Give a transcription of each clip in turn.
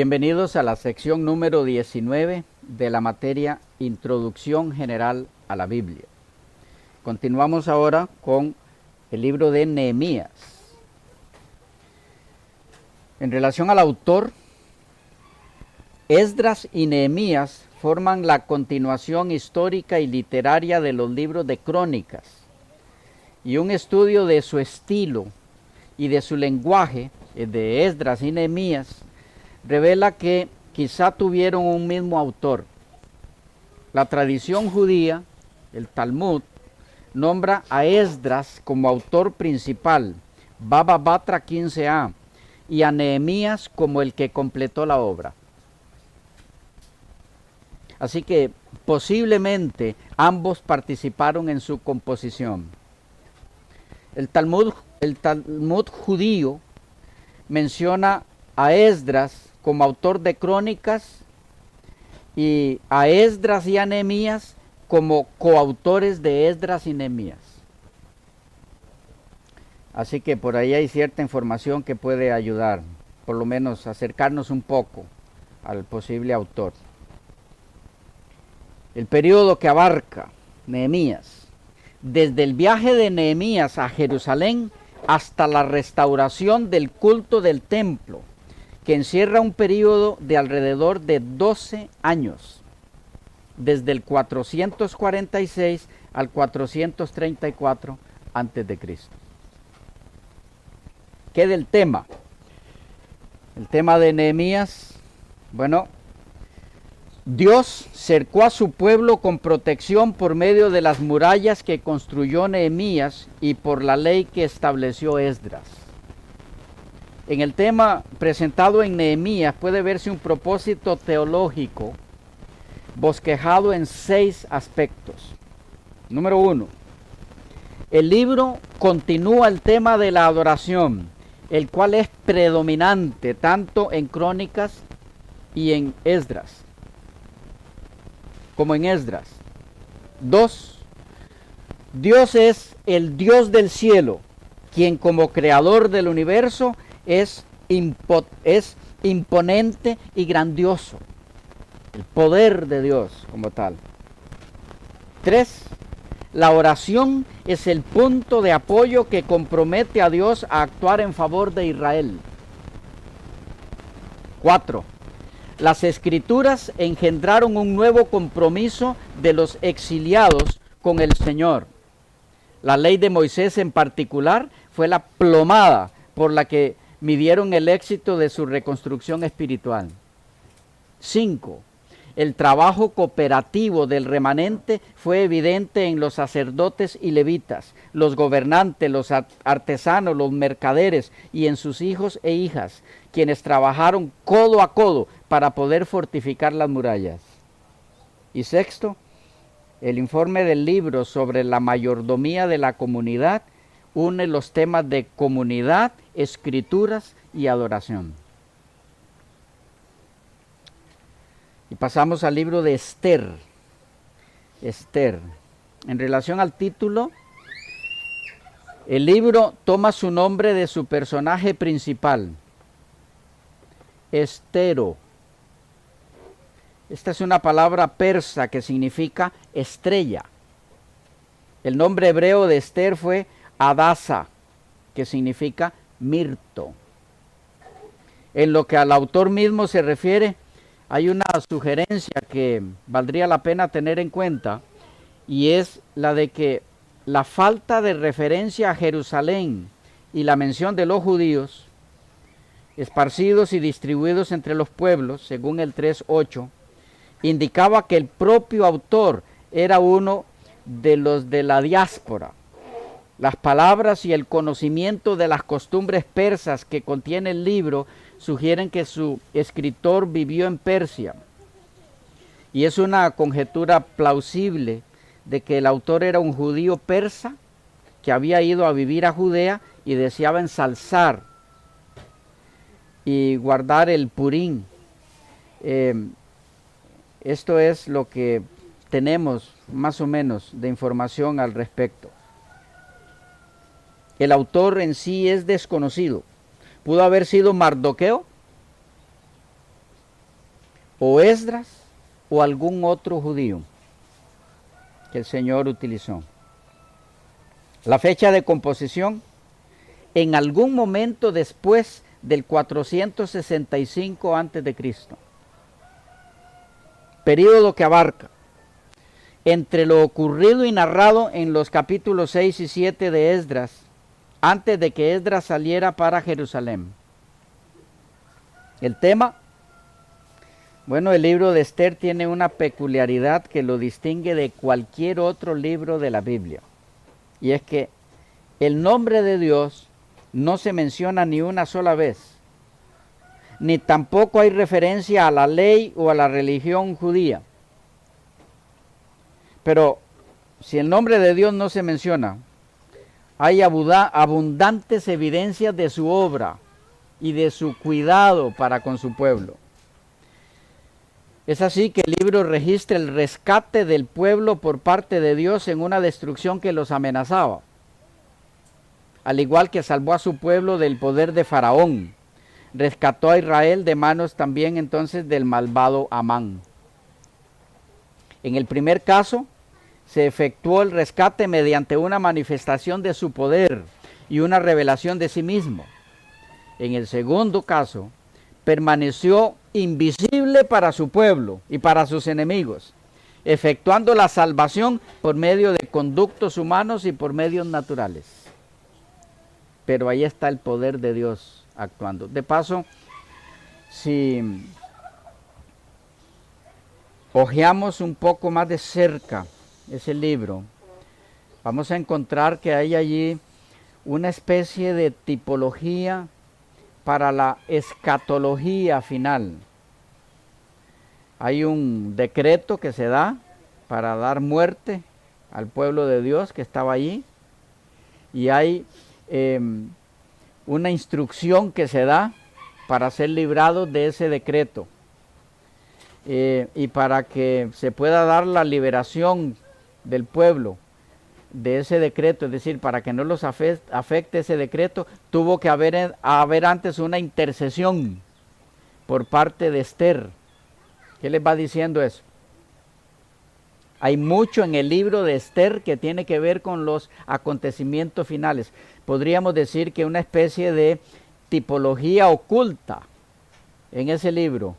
Bienvenidos a la sección número 19 de la materia Introducción General a la Biblia. Continuamos ahora con el libro de Nehemías. En relación al autor, Esdras y Nehemías forman la continuación histórica y literaria de los libros de Crónicas, y un estudio de su estilo y de su lenguaje, de Esdras y Nehemías, revela que quizá tuvieron un mismo autor. La tradición judía, el Talmud, nombra a Esdras como autor principal, Baba Batra 15a, y a Nehemías como el que completó la obra. Así que posiblemente ambos participaron en su composición. El Talmud judío menciona a Esdras como autor de Crónicas y a Esdras y a Nehemías como coautores de Esdras y Nehemías. Así que por ahí hay cierta información que puede ayudar, por lo menos acercarnos un poco al posible autor. El periodo que abarca Nehemías, desde el viaje de Nehemías a Jerusalén hasta la restauración del culto del templo, que encierra un periodo de alrededor de 12 años, desde el 446 al 434 a.C. ¿Qué del tema? El tema de Nehemías, bueno, Dios cercó a su pueblo con protección por medio de las murallas que construyó Nehemías y por la ley que estableció Esdras. En el tema presentado en Nehemías puede verse un propósito teológico bosquejado en 6 aspectos. Número 1. El libro continúa el tema de la adoración, el cual es predominante tanto en Crónicas y en Esdras, como en Esdras. 2. Dios es el Dios del cielo, quien como creador del universo es imponente y grandioso. El poder de Dios como tal. 3. La oración es el punto de apoyo que compromete a Dios a actuar en favor de Israel. 4. Las escrituras engendraron un nuevo compromiso de los exiliados con el Señor. La ley de Moisés en particular fue la plomada por la que midieron el éxito de su reconstrucción espiritual. 5. El trabajo cooperativo del remanente fue evidente en los sacerdotes y levitas, los gobernantes, los artesanos, los mercaderes y en sus hijos e hijas, quienes trabajaron codo a codo para poder fortificar las murallas. Y 6. El informe del libro sobre la mayordomía de la comunidad une los temas de comunidad, escrituras y adoración. Y pasamos al libro de Esther. Esther. En relación al título, el libro toma su nombre de su personaje principal, Estero. Esta es una palabra persa que significa estrella. El nombre hebreo de Esther fue Adasa, que significa mirto. En lo que al autor mismo se refiere, hay una sugerencia que valdría la pena tener en cuenta, y es la de que la falta de referencia a Jerusalén y la mención de los judíos esparcidos y distribuidos entre los pueblos, según el 3.8, indicaba que el propio autor era uno de los de la diáspora. Las palabras y el conocimiento de las costumbres persas que contiene el libro sugieren que su escritor vivió en Persia. Y es una conjetura plausible de que el autor era un judío persa que había ido a vivir a Judea y deseaba ensalzar y guardar el Purín. Esto es lo que tenemos más o menos de información al respecto. El autor en sí es desconocido. ¿Pudo haber sido Mardoqueo? o Esdras o algún otro judío que el Señor utilizó. La fecha de composición, en algún momento después del 465 a.C., período que abarca entre lo ocurrido y narrado en los capítulos 6 y 7 de Esdras, antes de que Esdras saliera para Jerusalén. El tema, bueno, el libro de Esther tiene una peculiaridad que lo distingue de cualquier otro libro de la Biblia, y es que el nombre de Dios no se menciona ni una sola vez, ni tampoco hay referencia a la ley o a la religión judía. Pero si el nombre de Dios no se menciona, hay abundantes evidencias de su obra y de su cuidado para con su pueblo. Es así que el libro registra el rescate del pueblo por parte de Dios en una destrucción que los amenazaba, al igual que salvó a su pueblo del poder de Faraón. Rescató a Israel de manos también entonces del malvado Amán. En el primer caso, se efectuó el rescate mediante una manifestación de su poder y una revelación de sí mismo. En el segundo caso, permaneció invisible para su pueblo y para sus enemigos, efectuando la salvación por medio de conductos humanos y por medios naturales. Pero ahí está el poder de Dios actuando. De paso, si hojeamos un poco más de cerca ese libro, vamos a encontrar que hay allí una especie de tipología para la escatología final. Hay un decreto que se da para dar muerte al pueblo de Dios que estaba allí, y hay una instrucción que se da para ser librados de ese decreto, y para que se pueda dar la liberación del pueblo de ese decreto, es decir, para que no los afecte ese decreto, tuvo que haber antes una intercesión por parte de Esther. ¿Qué les va diciendo eso? Hay mucho en el libro de Esther que tiene que ver con los acontecimientos finales. Podríamos decir que una especie de tipología oculta en ese libro,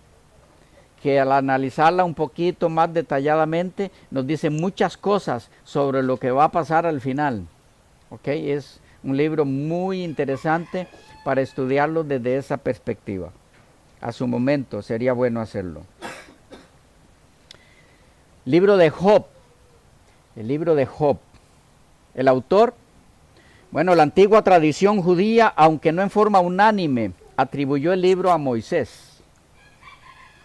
que al analizarla un poquito más detalladamente nos dice muchas cosas sobre lo que va a pasar al final. ¿Ok? Es un libro muy interesante para estudiarlo desde esa perspectiva. A su momento sería bueno hacerlo. Libro de Job. El libro de Job. El autor, bueno, la antigua tradición judía, aunque no en forma unánime, atribuyó el libro a Moisés.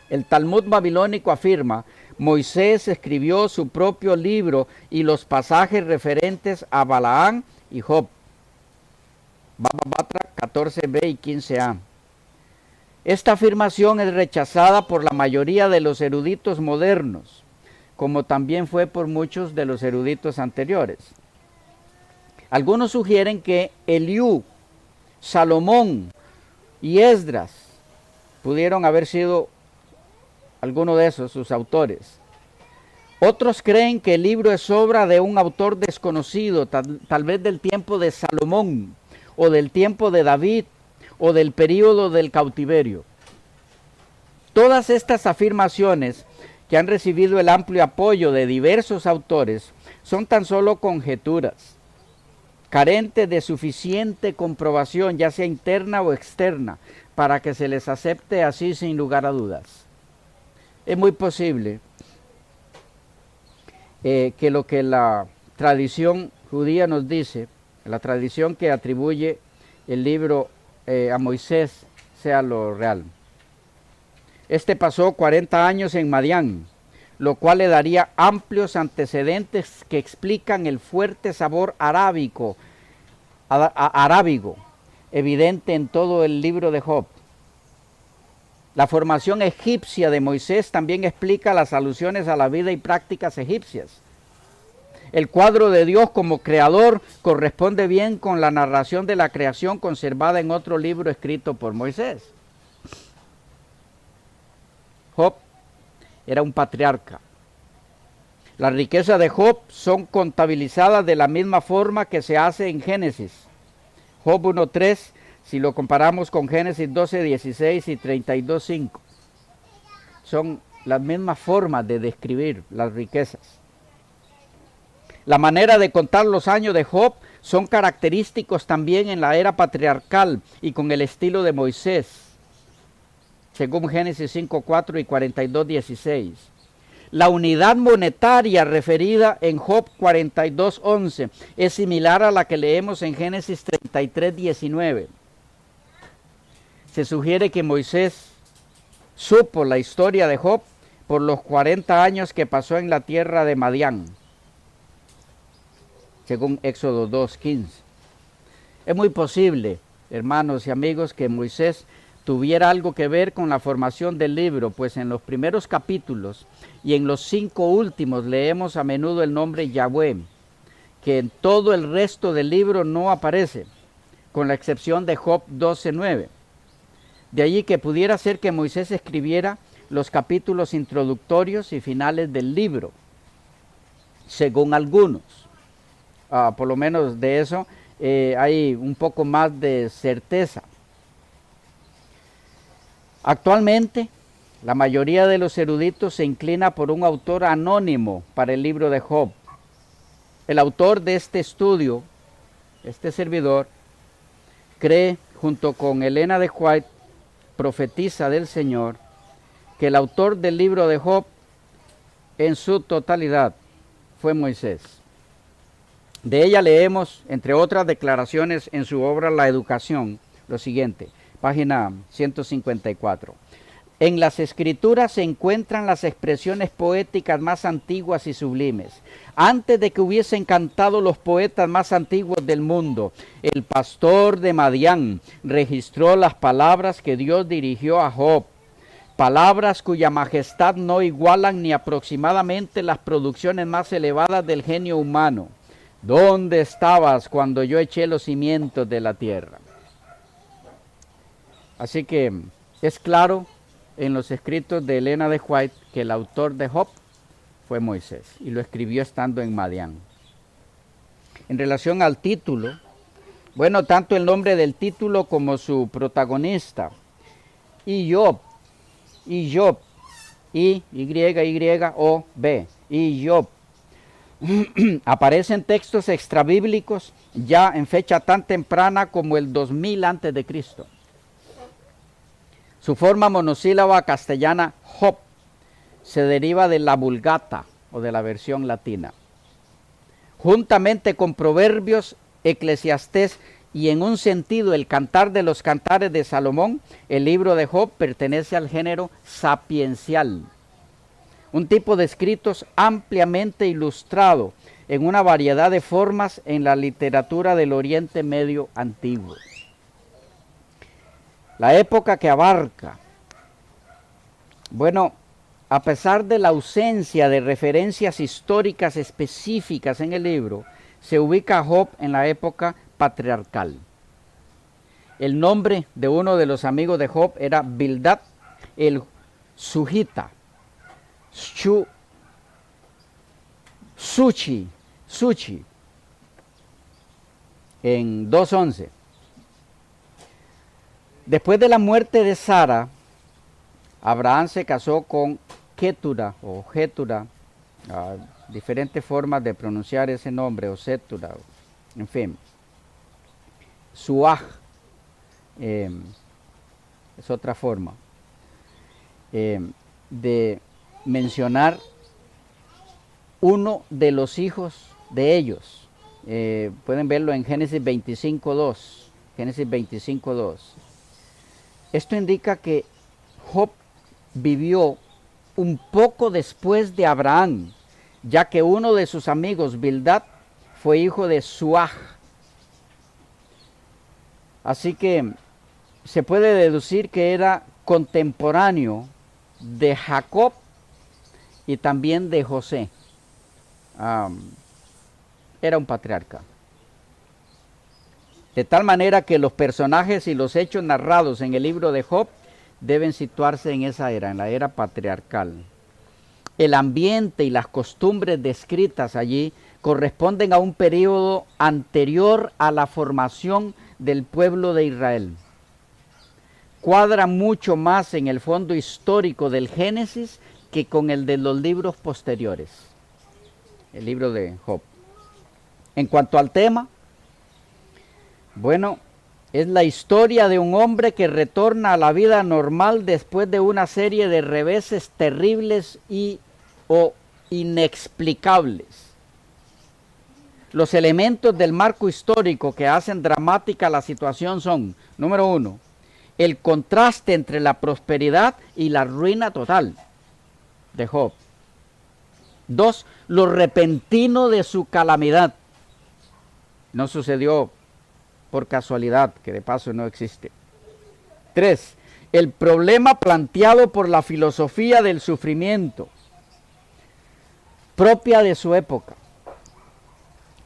El Talmud babilónico afirma: Moisés escribió su propio libro y los pasajes referentes a Balaán y Job. Baba Batra 14b y 15a. Esta afirmación es rechazada por la mayoría de los eruditos modernos, como también fue por muchos de los eruditos anteriores. Algunos sugieren que Eliú, Salomón y Esdras pudieron haber sido alguno de esos sus autores. Otros creen que el libro es obra de un autor desconocido, tal vez del tiempo de Salomón, o del tiempo de David, o del período del cautiverio. Todas estas afirmaciones, que han recibido el amplio apoyo de diversos autores, son tan solo conjeturas, carentes de suficiente comprobación, ya sea interna o externa, para que se les acepte así sin lugar a dudas. Es muy posible que lo que la tradición judía nos dice, la tradición que atribuye el libro a Moisés, sea lo real. Este pasó 40 años en Madián, lo cual le daría amplios antecedentes que explican el fuerte sabor arábigo evidente en todo el libro de Job. La formación egipcia de Moisés también explica las alusiones a la vida y prácticas egipcias. El cuadro de Dios como creador corresponde bien con la narración de la creación conservada en otro libro escrito por Moisés. Job era un patriarca. Las riquezas de Job son contabilizadas de la misma forma que se hace en Génesis. Job 1.3, si lo comparamos con Génesis 12.16 y 32.5. Son las mismas formas de describir las riquezas. La manera de contar los años de Job son característicos también en la era patriarcal y con el estilo de Moisés, según Génesis 5.4 y 42.16. La unidad monetaria referida en Job 42.11 es similar a la que leemos en Génesis 33.19. Se sugiere que Moisés supo la historia de Job por los 40 años que pasó en la tierra de Madián, según Éxodo 2.15. Es muy posible, hermanos y amigos, que Moisés tuviera algo que ver con la formación del libro, pues en los primeros capítulos y en los 5 últimos leemos a menudo el nombre Yahweh, que en todo el resto del libro no aparece, con la excepción de Job 12.9. De allí que pudiera ser que Moisés escribiera los capítulos introductorios y finales del libro, según algunos. Por lo menos de eso hay un poco más de certeza. Actualmente, la mayoría de los eruditos se inclina por un autor anónimo para el libro de Job. El autor de este estudio, este servidor, cree, junto con Elena de White, profetisa del Señor, que el autor del libro de Job en su totalidad fue Moisés. De ella leemos, entre otras declaraciones en su obra La Educación, lo siguiente, página 154. En las Escrituras se encuentran las expresiones poéticas más antiguas y sublimes. Antes de que hubiesen cantado los poetas más antiguos del mundo, el pastor de Madián registró las palabras que Dios dirigió a Job. Palabras cuya majestad no igualan ni aproximadamente las producciones más elevadas del genio humano. ¿Dónde estabas cuando yo eché los cimientos de la tierra? Así que es claro en los escritos de Elena de White que el autor de Job fue Moisés y lo escribió estando en Madián. En relación al título, bueno, tanto el nombre del título como su protagonista, Iyob, Y-Y-O-B, Iyob, aparecen textos extrabíblicos ya en fecha tan temprana como el 2000 a.C. Su forma monosílaba castellana Job se deriva de la Vulgata o de la versión latina. Juntamente con Proverbios, Eclesiastés y en un sentido el Cantar de los Cantares de Salomón, el libro de Job pertenece al género sapiencial, un tipo de escritos ampliamente ilustrado en una variedad de formas en la literatura del Oriente Medio antiguo. La época que abarca, bueno, a pesar de la ausencia de referencias históricas específicas en el libro, se ubica a Job en la época patriarcal. El nombre de uno de los amigos de Job era Bildad el Sujita, Suchi, en 2.11. Después de la muerte de Sara, Abraham se casó con Ketura o Getura, diferentes formas de pronunciar ese nombre, o Setura, en fin. Suaj es otra forma de mencionar uno de los hijos de ellos. Pueden verlo en Génesis 25.2. Génesis 25.2. Esto indica que Job vivió un poco después de Abraham, ya que uno de sus amigos, Bildad, fue hijo de Suaj. Así que se puede deducir que era contemporáneo de Jacob y también de José. Era un patriarca. De tal manera que los personajes y los hechos narrados en el libro de Job deben situarse en esa era, en la era patriarcal. el ambiente y las costumbres descritas allí corresponden a un periodo anterior a la formación del pueblo de Israel. Cuadra mucho más en el fondo histórico del Génesis que con el de los libros posteriores, el libro de Job. En cuanto al tema, bueno, es la historia de un hombre que retorna a la vida normal después de una serie de reveses terribles o inexplicables. Los elementos del marco histórico que hacen dramática la situación son, número 1, el contraste entre la prosperidad y la ruina total de Job. 2, lo repentino de su calamidad. No sucedió por casualidad, que de paso no existe. 3, el problema planteado por la filosofía del sufrimiento, propia de su época.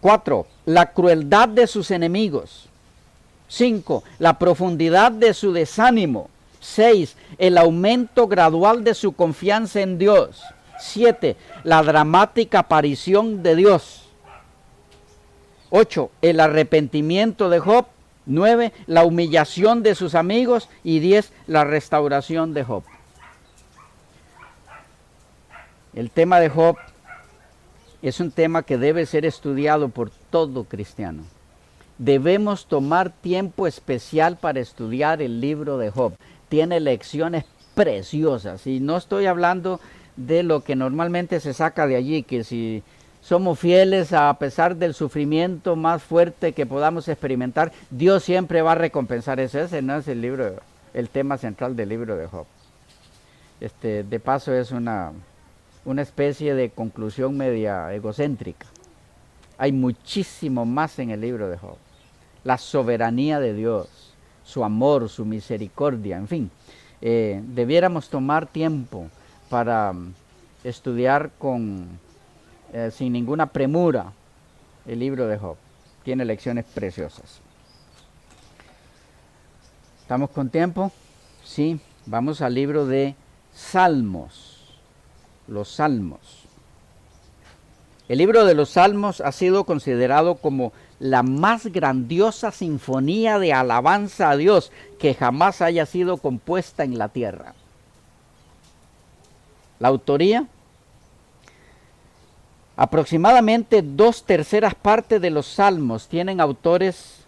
4, la crueldad de sus enemigos. 5, la profundidad de su desánimo. 6, el aumento gradual de su confianza en Dios. 7, la dramática aparición de Dios. 8, el arrepentimiento de Job. 9, la humillación de sus amigos. Y 10, la restauración de Job. El tema de Job es un tema que debe ser estudiado por todo cristiano. Debemos tomar tiempo especial para estudiar el libro de Job. Tiene lecciones preciosas y no estoy hablando de lo que normalmente se saca de allí, que si somos fieles a pesar del sufrimiento más fuerte que podamos experimentar, Dios siempre va a recompensar eso. Ese no es el tema central del libro de Job. De paso es una especie de conclusión media egocéntrica. Hay muchísimo más en el libro de Job. La soberanía de Dios, su amor, su misericordia, en fin. Debiéramos tomar tiempo para estudiar sin ninguna premura el libro de Job. Tiene lecciones preciosas. ¿Estamos con tiempo? Sí. Vamos al libro de Salmos. Los Salmos. El libro de los Salmos ha sido considerado como la más grandiosa sinfonía de alabanza a Dios que jamás haya sido compuesta en la tierra. La autoría, aproximadamente 2/3 partes de los salmos tienen autores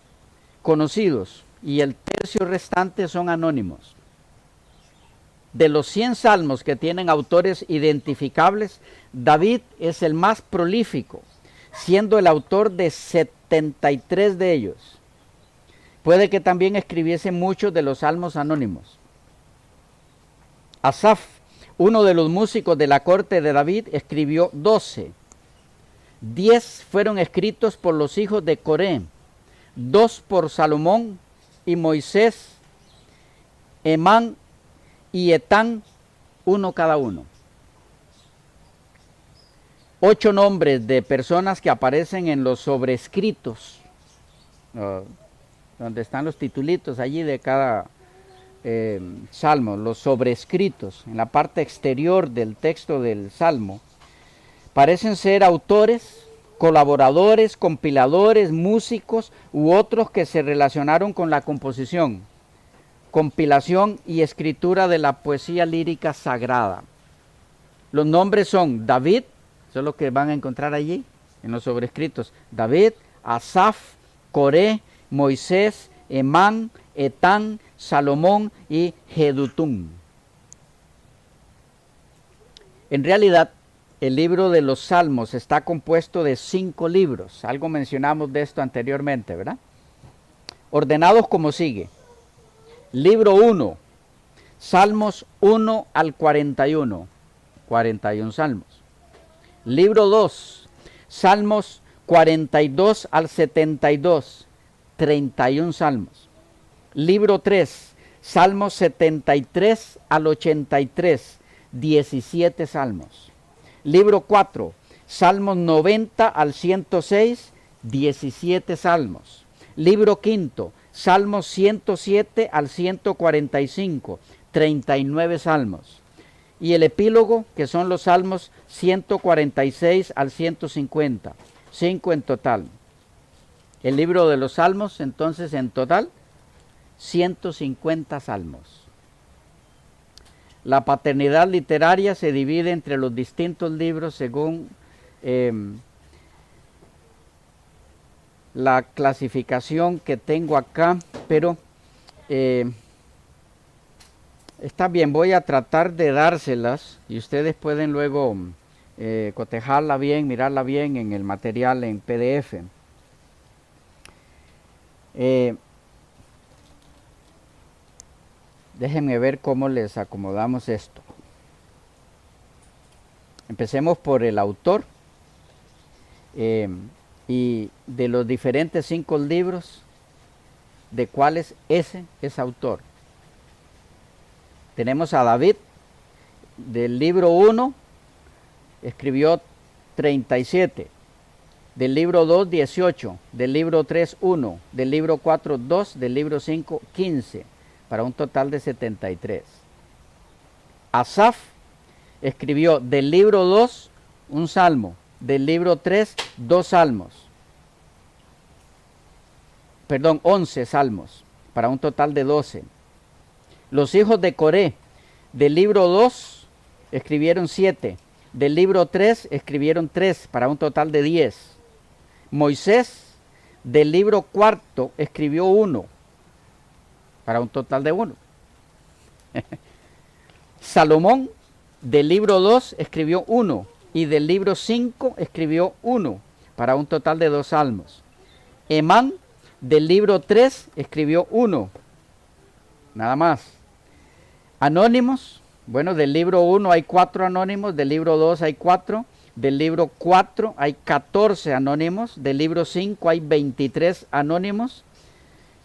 conocidos y el tercio restante son anónimos. De los 100 salmos que tienen autores identificables, David es el más prolífico, siendo el autor de 73 de ellos. Puede que también escribiese muchos de los salmos anónimos. Asaf, uno de los músicos de la corte de David, escribió 12. 10 fueron escritos por los hijos de Coré, 2 por Salomón y Moisés, Emán y Etán, uno cada uno. 8 nombres de personas que aparecen en los sobrescritos, donde están los titulitos allí de cada salmo, los sobrescritos, en la parte exterior del texto del salmo, parecen ser autores, colaboradores, compiladores, músicos u otros que se relacionaron con la composición, compilación y escritura de la poesía lírica sagrada. Los nombres son David, eso es lo que van a encontrar allí en los sobrescritos: David, Asaf, Coré, Moisés, Emán, Etán, Salomón y Jedutún. En realidad, el libro de los Salmos está compuesto de 5 libros. Algo mencionamos de esto anteriormente, ¿verdad? Ordenados como sigue. Libro 1, Salmos 1 al 41, 41 salmos. Libro 2, Salmos 42 al 72, 31 salmos. Libro 3, Salmos 73 al 83, 17 salmos. Libro 4, Salmos 90 al 106, 17 salmos. Libro 5, Salmos 107 al 145, 39 salmos. y el epílogo, que son los salmos 146 al 150, 5 en total. El libro de los salmos, entonces, en total, 150 salmos. La paternidad literaria se divide entre los distintos libros según la clasificación que tengo acá, pero está bien, voy a tratar de dárselas y ustedes pueden luego cotejarla bien, mirarla bien en el material en PDF. Déjenme ver cómo les acomodamos esto. Empecemos por el autor. Y de los diferentes 5 libros, de cuáles ese es autor. Tenemos a David, del libro 1, escribió 37, del libro 2, 18, del libro 3, 1, del libro 4, 2, del libro 5, 15, para un total de 73. Asaf escribió del libro 2 un salmo, del libro 3 2 salmos, 11 salmos, para un total de 12. Los hijos de Coré, del libro 2 escribieron 7, del libro 3 escribieron 3, para un total de 10. Moisés, del libro 4 escribió 1, para un total de 1. Salomón, del libro 2 escribió 1, y del libro 5 escribió 1, para un total de 2 salmos. Emán, del libro 3 escribió 1, nada más. Anónimos, bueno, del libro 1 hay 4 anónimos, del libro 2 hay 4, del libro 4 hay 14 anónimos, del libro 5 hay 23 anónimos,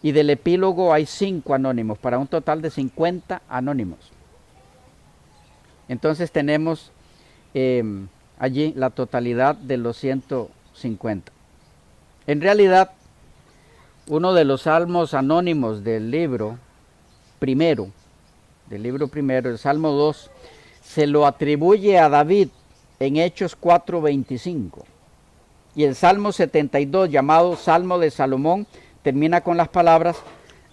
y del epílogo hay 5 anónimos, para un total de 50 anónimos. Entonces tenemos allí la totalidad de los 150. En realidad, uno de los salmos anónimos del libro primero, el Salmo 2, se lo atribuye a David en Hechos 4:25. Y el Salmo 72, llamado Salmo de Salomón, termina con las palabras: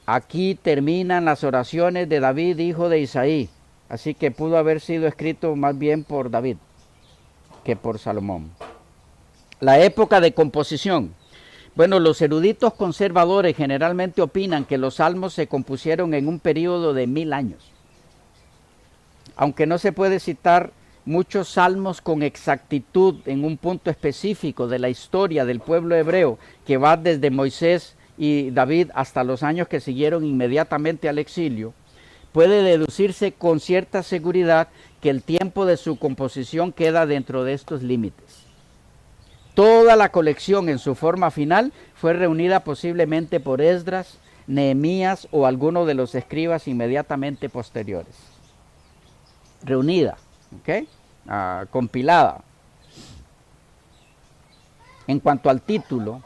aquí terminan las oraciones de David, hijo de Isaí. Así que pudo haber sido escrito más bien por David que por Salomón. La época de composición. Bueno, los eruditos conservadores generalmente opinan que los salmos se compusieron en un periodo de 1000 años. Aunque no se puede citar muchos salmos con exactitud en un punto específico de la historia del pueblo hebreo, que va desde Moisés y David hasta los años que siguieron inmediatamente al exilio, puede deducirse con cierta seguridad que el tiempo de su composición queda dentro de estos límites. Toda la colección en su forma final fue reunida posiblemente por Esdras, Nehemías o alguno de los escribas inmediatamente posteriores. Reunida, compilada. En cuanto al título,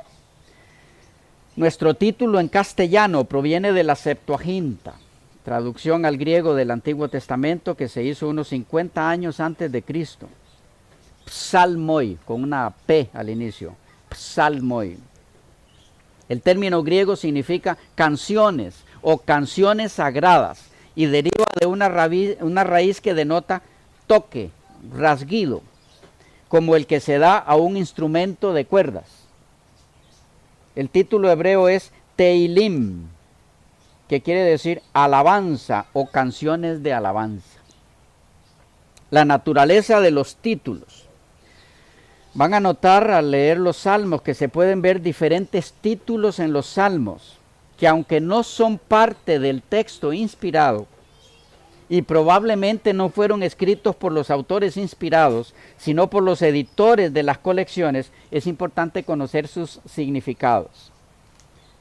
nuestro título en castellano proviene de la Septuaginta, traducción al griego del Antiguo Testamento que se hizo unos 50 años antes de Cristo. Psalmoi, con una P al inicio, psalmoi. El término griego significa canciones o canciones sagradas y deriva de una raíz que denota toque, rasguido, como el que se da a un instrumento de cuerdas. El título hebreo es Teilim, que quiere decir alabanza o canciones de alabanza. La naturaleza de los títulos. Van a notar al leer los salmos que se pueden ver diferentes títulos en los salmos, que aunque no son parte del texto inspirado, y probablemente no fueron escritos por los autores inspirados, sino por los editores de las colecciones, es importante conocer sus significados.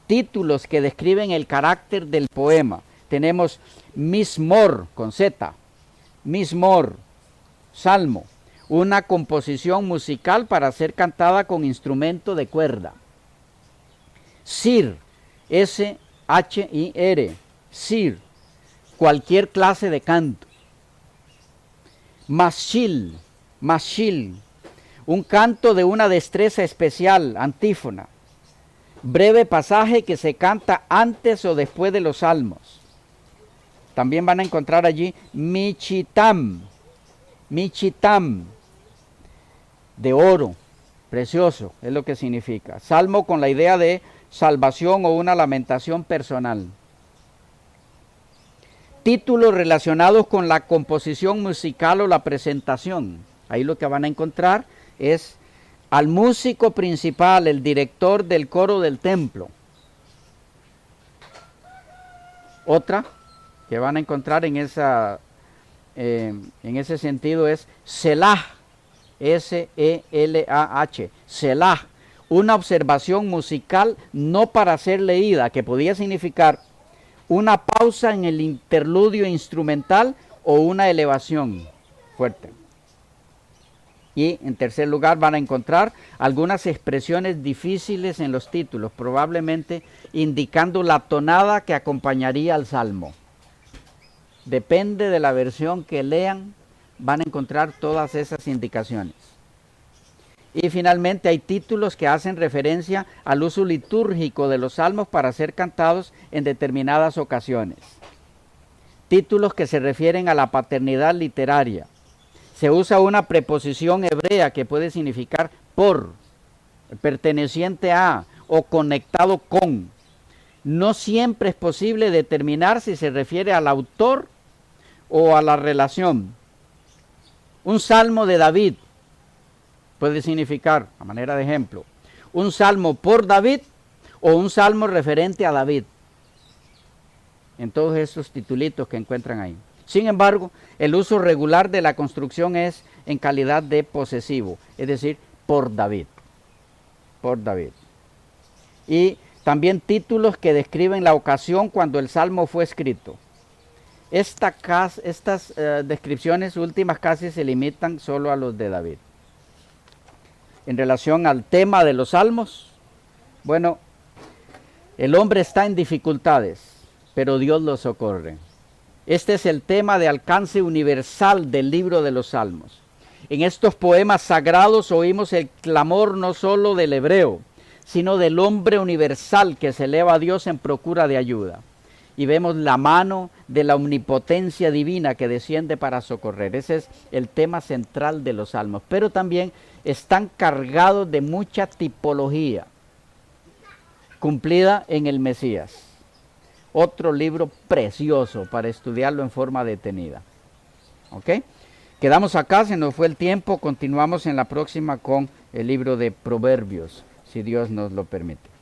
Títulos que describen el carácter del poema. Tenemos Mismor, con Z, Mismor, salmo, una composición musical para ser cantada con instrumento de cuerda. Sir, S-H-I-R, sir, cualquier clase de canto. Mashil, mashil, un canto de una destreza especial, antífona. Breve pasaje que se canta antes o después de los salmos. También van a encontrar allí michitam, michitam, de oro, precioso, es lo que significa. Salmo con la idea de salvación o una lamentación personal. Títulos relacionados con la composición musical o la presentación. Ahí lo que van a encontrar es al músico principal, el director del coro del templo. Otra que van a encontrar en ese sentido es Selah, S-E-L-A-H, Selah, una observación musical no para ser leída, que podía significar una pausa en el interludio instrumental o una elevación fuerte. Y en tercer lugar van a encontrar algunas expresiones difíciles en los títulos, probablemente indicando la tonada que acompañaría al salmo. Depende de la versión que lean, van a encontrar todas esas indicaciones. Y finalmente hay títulos que hacen referencia al uso litúrgico de los salmos para ser cantados en determinadas ocasiones. Títulos que se refieren a la paternidad literaria. Se usa una preposición hebrea que puede significar por, perteneciente a o conectado con. No siempre es posible determinar si se refiere al autor o a la relación. Un salmo de David puede significar, a manera de ejemplo, un salmo por David o un salmo referente a David. En todos esos titulitos que encuentran ahí. Sin embargo, el uso regular de la construcción es en calidad de posesivo, es decir, por David. Por David. Y también títulos que describen la ocasión cuando el salmo fue escrito. Estas descripciones últimas casi se limitan solo a los de David. En relación al tema de los salmos, bueno, el hombre está en dificultades, pero Dios lo socorre. Este es el tema de alcance universal del libro de los Salmos. En estos poemas sagrados oímos el clamor no solo del hebreo, sino del hombre universal que se eleva a Dios en procura de ayuda. Y vemos la mano de la omnipotencia divina que desciende para socorrer. Ese es el tema central de los Salmos. Pero también están cargados de mucha tipología cumplida en el Mesías. Otro libro precioso para estudiarlo en forma detenida. ¿Ok? Quedamos acá, se nos fue el tiempo, continuamos en la próxima con el libro de Proverbios, si Dios nos lo permite.